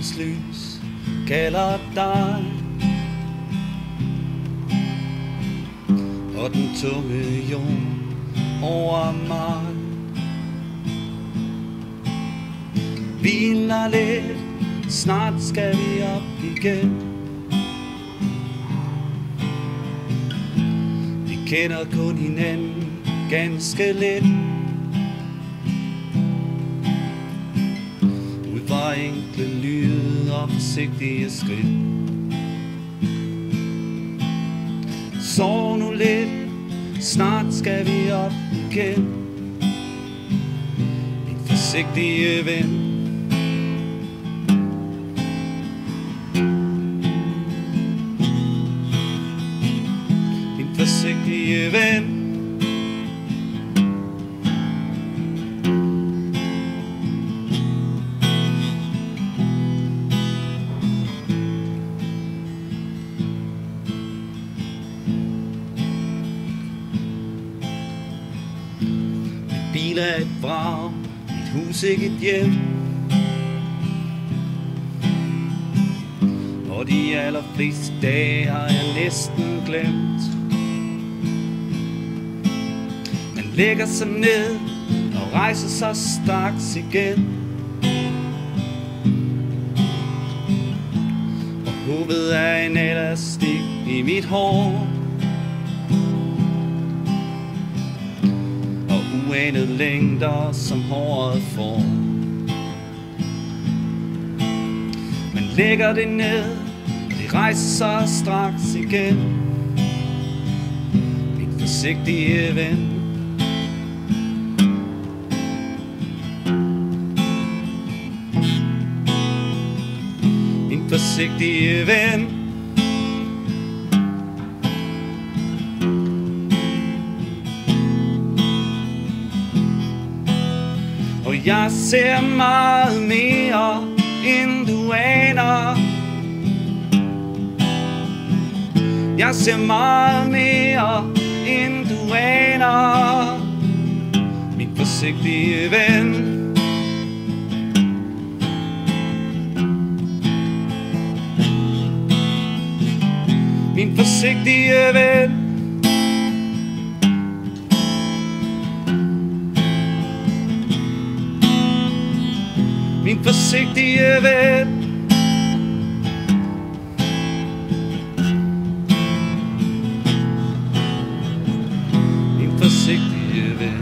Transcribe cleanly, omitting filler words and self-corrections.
Nattens lys kalder dig, og den tunge jord over mig hviler lidt, snart skal vi op igen. Vi kender kun hinanden ganske lidt, ud fra enkle lyde og forsigtige skridt. Sov nu lidt, snart skal vi op igen. En forsigtig ven, en forsigtig ven. Bil er et vrag, et hus ikke et hjem, og de allerfleste dage har jeg næsten glemt. Man lægger sig ned og rejser sig straks igen, og håbet er en elastik i mit hår, uanede længder som håret får. Man lægger det ned, og det rejser sig straks igen. En forsigtig ven, en forsigtig ven. Og jeg ser meget mere, end du aner. Jeg ser meget mere, end du aner. Min forsigtige ven, min forsigtige ven. Min forsigtige ven, min forsigtige ven.